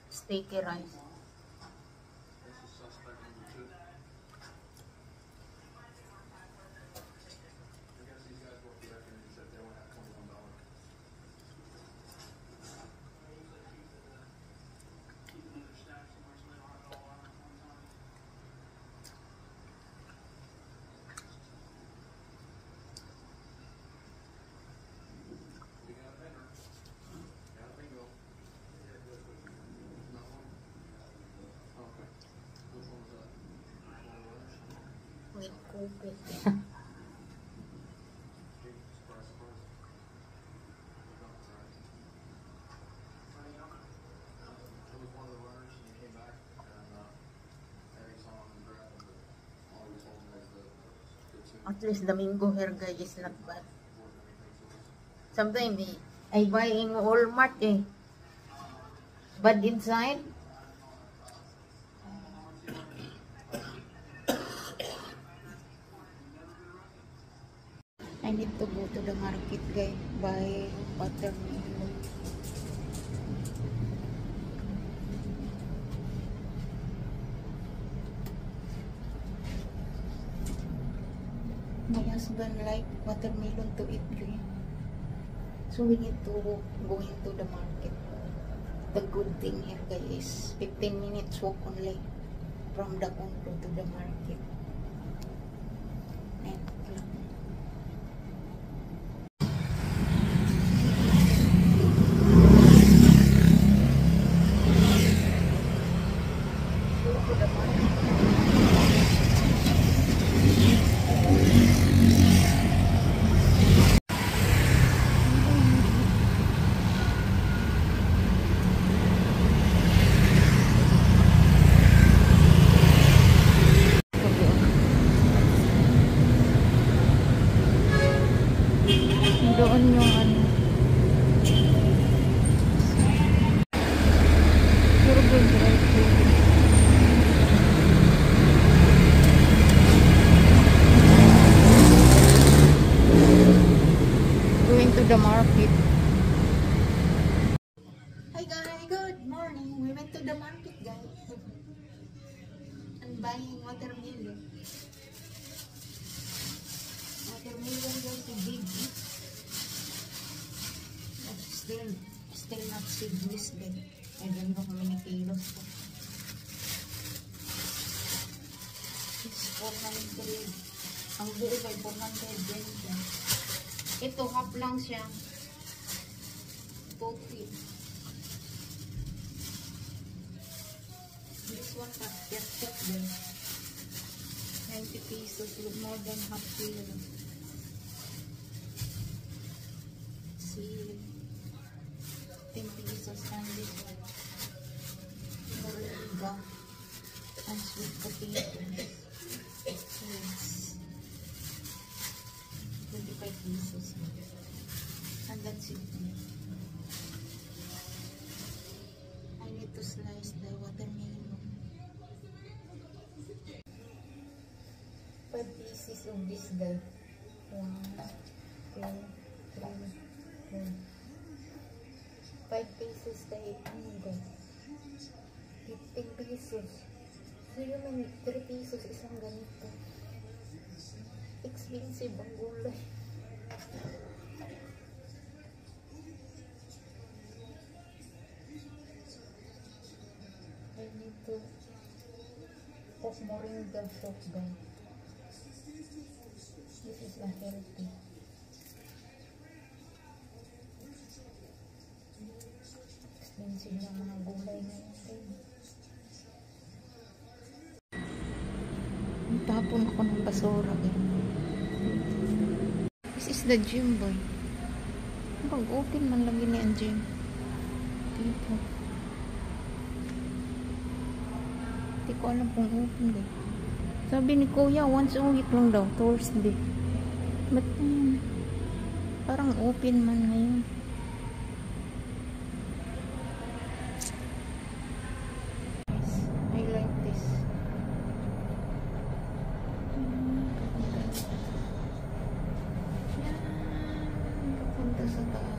Sticky rice. With cookies. At least the mango here, guys, is not bad. Sometimes I buy in Walmart eh. But inside, I need to go to the market, guys, buy watermelon. My husband like watermelon to eat, guys. So we need to go into the market. The good thing here, guys, is 15 minutes walk only from the condo to the market. And doon yung ano. Puro good right food. Going to the market. Hi guys, good morning. We went to the market, guys. I'm buying watermelon. Watermelon, guys, is big. Still not seedless, guys. I don't know how many kilos. It's 400. Ang buo by 400 din siya. Ito, half lang siya. 40. This one, just guys. 90 pesos, more than half kilo. See, 10 pesos and this one. Moringa and sweet potatoes. So it's 25 pesos. And that's it. I need to slice the watermelon. 5 pieces of this guy. 1, 2, 3, 4. 5 pesos kay ano guys. 15 pesos. So yun may 3 pesos isang ganito. Expensive ang gulay. I need to cook moringa soup guys. This is a healthy. Expensive na mga gulay na yun. Tapon ako ng basura. This is the gym boy. Pag-open man lang gini ang gym. Tipo. Hindi ko alam kung open ba. Sabi ni Kuya, once a week lang daw. Thursday. But parang open man ngayon. Sa taas.